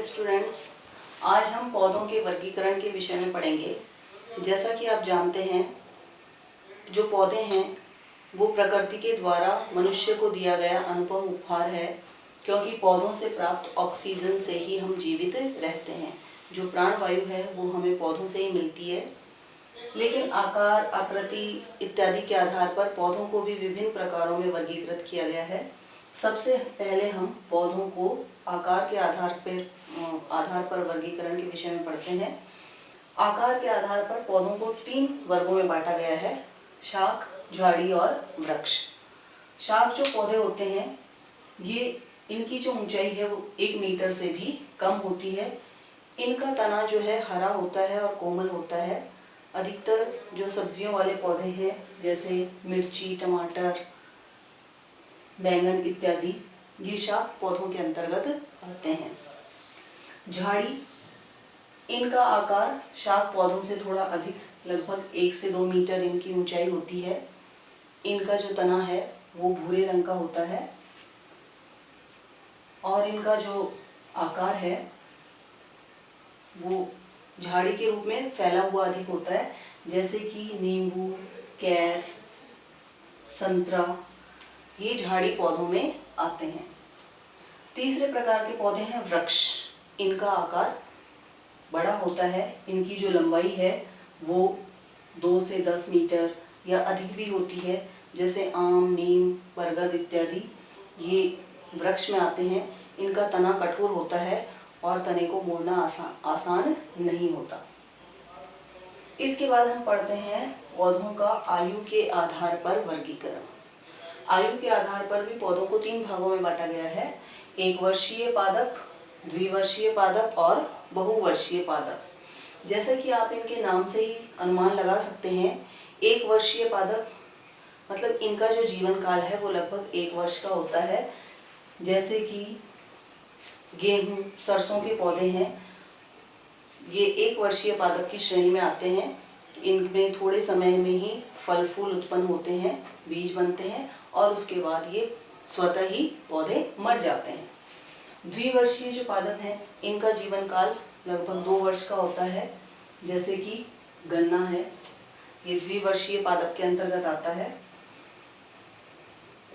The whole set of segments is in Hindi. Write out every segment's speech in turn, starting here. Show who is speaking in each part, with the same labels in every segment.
Speaker 1: स्टूडेंट्स, आज हम पौधों के वर्गीकरण के विषय में पढ़ेंगे। जैसा कि आप जानते हैं, जो पौधे हैं वो प्रकृति के द्वारा मनुष्य को दिया गया अनुपम उपहार है, क्योंकि पौधों से प्राप्त ऑक्सीजन से ही हम जीवित रहते हैं। जो प्राणवायु है वो हमें पौधों से ही मिलती है। लेकिन आकार, आकृति इत्यादि के आधार पर पौधों को भी विभिन्न प्रकारों में वर्गीकृत किया गया है। सबसे पहले हम पौधों को आकार के आधार पर वर्गीकरण के विषय में पढ़ते हैं। आकार के आधार पर पौधों को 3 वर्गों में बांटा गया है: शाख, झाड़ी और वृक्ष। शाख जो पौधे होते हैं, ये इनकी जो ऊंचाई है वो 1 मीटर से भी कम होती है। इनका तना जो है हरा होता है और कोमल होता है। अधिकतर जो सब्जियों वाले पौधे हैं, जैसे मिर्ची, टमाटर, बैंगन इत्यादि, ये शाख पौधों के अंतर्गत आते हैं। झाड़ी, इनका आकार शाख पौधों से थोड़ा अधिक, लगभग 1 से 2 मीटर इनकी ऊंचाई होती है। इनका जो तना है वो भूरे रंग का होता है और इनका जो आकार है वो झाड़ी के रूप में फैला हुआ अधिक होता है, जैसे कि नींबू, कैर, संतरा, ये झाड़ी पौधों में आते हैं। तीसरे प्रकार के पौधे हैं वृक्ष। इनका आकार बड़ा होता है। इनकी जो लंबाई है वो 2 से 10 मीटर या अधिक भी होती है, जैसे आम, नीम, बरगद इत्यादि, ये वृक्ष में आते हैं। इनका तना कठोर होता है और तने को मोड़ना आसान नहीं होता। इसके बाद हम पढ़ते हैं पौधों का आयु के आधार पर वर्गीकरण। आयु के आधार पर भी पौधों को 3 भागों में बांटा गया है: 1 वर्षीय पादप, द्विवर्षीय पादप और बहुवर्षीय पादप। जैसे कि आप इनके नाम से ही अनुमान लगा सकते हैं, 1 वर्षीय पादप मतलब इनका जो जीवन काल है वो लगभग 1 वर्ष का होता है। जैसे कि गेहूं, सरसों के पौधे हैं, ये 1 वर्षीय पादप की श्रेणी में आते हैं। इनमें थोड़े समय में ही फल फूल उत्पन्न होते हैं, बीज बनते हैं और उसके बाद ये स्वतः ही पौधे मर जाते हैं। द्विवर्षीय जो पादप हैं, इनका जीवन काल लगभग 2 वर्ष का होता है। जैसे कि गन्ना है, ये द्विवर्षीय पादप के अंतर्गत आता है।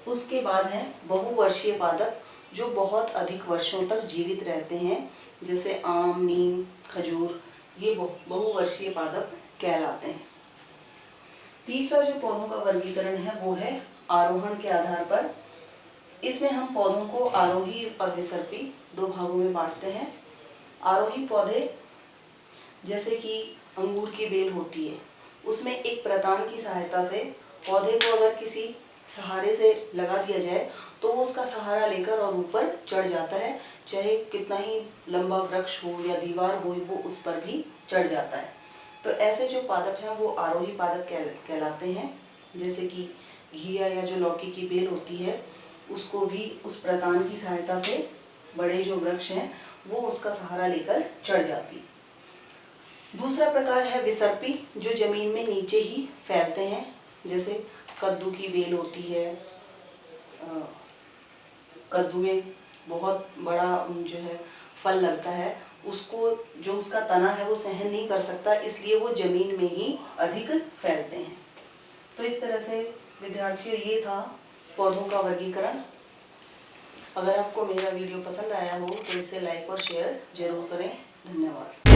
Speaker 1: उसके बाद है बहुवर्षीय पादप, जो बहुत अधिक वर्षों तक जीवित रहते हैं, जैसे आम, नीम, खजूर, ये बहुवर्षीय पादप कहलाते हैं। तीसरा जो पौधों का वर्गीकरण है वो है आरोहण के आधार पर। इसमें हम पौधों को आरोही और विसर्पी 2 भागों में बांटते हैं। आरोही पौधे, जैसे कि अंगूर की बेल होती है, उसमें एक प्रतान की सहायता से पौधे को अगर किसी सहारे से लगा दिया जाए तो वो उसका सहारा लेकर और ऊपर चढ़ जाता है। चाहे कितना ही लंबा वृक्ष हो या दीवार हो, वो उस पर भी चढ़ जाता है। तो ऐसे जो पादप हैं वो आरोही पादप कहलाते हैं। जैसे कि घिया या जो लौकी की बेल होती है, उसको भी उस प्रतान की सहायता से बड़े जो वृक्ष हैं वो उसका सहारा लेकर चढ़ जाती। दूसरा प्रकार है विसर्पी, जो जमीन में नीचे ही फैलते हैं। जैसे कद्दू की बेल होती है, कद्दू में बहुत बड़ा जो है फल लगता है, उसको जो उसका तना है वो सहन नहीं कर सकता, इसलिए वो जमीन में ही अधिक फैलते हैं। तो इस तरह से विद्यार्थियों, ये था पौधों का वर्गीकरण। अगर आपको मेरा वीडियो पसंद आया हो तो इसे लाइक और शेयर जरूर करें। धन्यवाद।